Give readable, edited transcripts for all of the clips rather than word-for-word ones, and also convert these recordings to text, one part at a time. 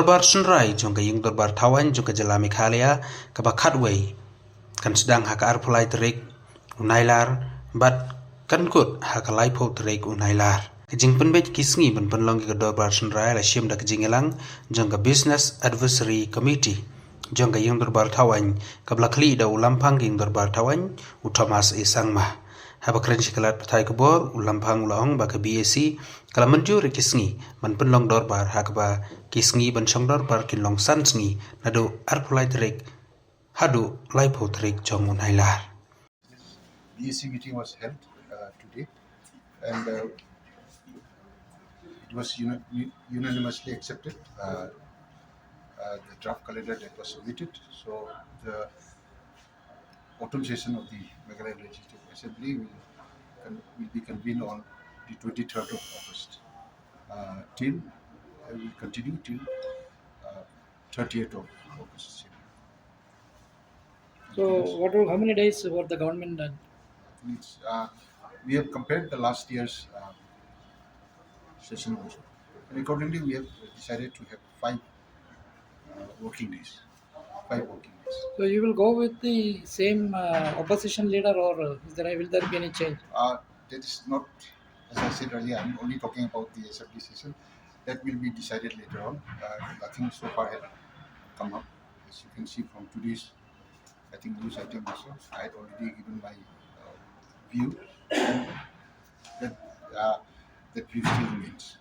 Dorbar Synrai jong ïingdorbar thawaiñ jong jala Meghalaya kaba khatwei kan sdang haka arpulai tarik Nailar bat kan kut haka laipo tarik Nailar. Kajing penbej kisngi ban penlong ke Dorbar Synrai la shim da kajingelang jong ka Business Advisory Committee jong ka ïingdorbar thawaiñ kabla kli da ulampang ïingdorbar thawaiñ u Thomas Sangma. Haba keren shikalat patai kubor ulampang ulahong baka BAC kala menjur kisngi man penlong Dorbar hakaba kisngi ban shong Dorbar kinlong sansngi nado arpulai tarik haduh laipo tarik jong Nailar. BAC meeting was held today, and it was unanimously accepted. The draft calendar that was submitted. So the autumn session of the Meghalaya Legislative Assembly will be convened on the 23rd of August. Will continue till 30th of August. So, how many days were the government done? We have compared the last year's session also, and accordingly we have decided to have 5 working days. 5 working days. So, you will go with the same opposition leader, or will there be any change? That is not, as I said earlier, I'm only talking about the assembly session. That will be decided later on. Nothing so far had come up. As you can see from today's, I think, news item also, I had already given my view, and that view still remains.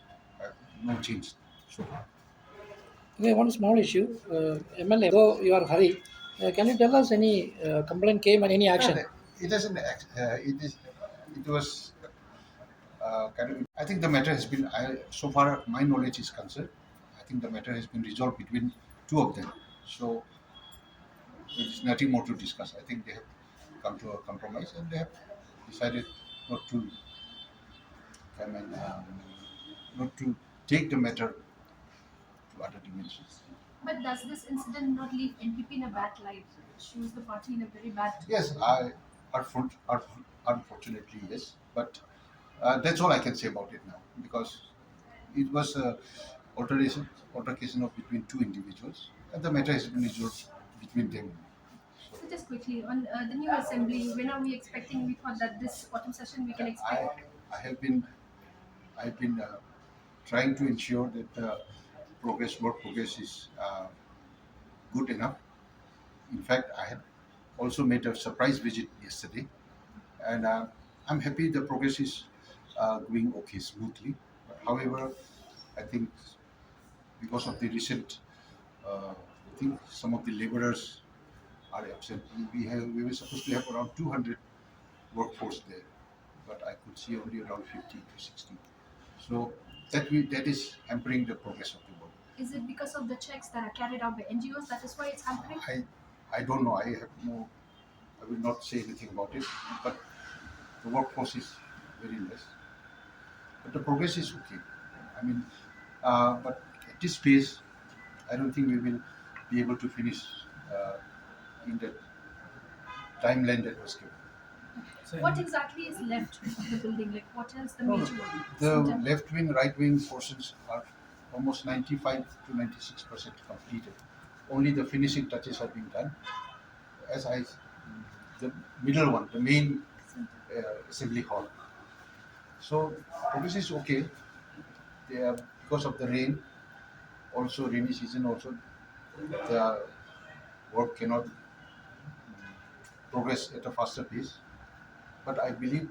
No change so far. Okay, one small issue. MLA, though you are hurry, can you tell us any complaint came and any action? It doesn't. It was. I think the matter has been, so far my knowledge is concerned, I think the matter has been resolved between 2 of them. So there is nothing more to discuss. I think they have come to a compromise and they have decided not to not to take the matter to other dimensions. But does this incident not leave NPP in a bad light? Shows the party in a very bad. Yes, unfortunately yes, but that's all I can say about it now, because it was a altercation of between 2 individuals, and the matter has been resolved between them. So just quickly on the new assembly, when are we expecting? We thought that this autumn session we can expect. I've been trying to ensure that work progress is good enough. In fact, I had also made a surprise visit yesterday, and I'm happy the progress is going okay, smoothly. But however, I think because of the recent, I think some of the laborers are absent. We were supposed to have around 200 workforce there, but I could see only around 50 to 60. So that is hampering the progress of the work. Is it because of the checks that are carried out by NGOs? That is why it's hampering? I don't know. I will not say anything about it. But the workforce is very less. But the progress is okay. I mean, but at this pace, I don't think we will be able to finish in the timeline that was given. What exactly is left of the building? Like, what else the major one? The left wing, right wing portions are almost 95 to 96% completed. Only the finishing touches are being done. The middle one, the main assembly hall. So progress is okay. Because of the rain, also rainy season, also the work cannot progress at a faster pace. But I believe,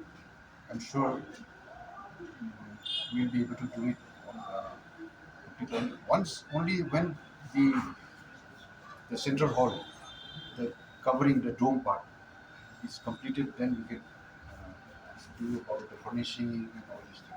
I'm sure we'll be able to do it once only when the central hall, the covering the dome part, is completed. Then we can do all the furnishing and all this stuff.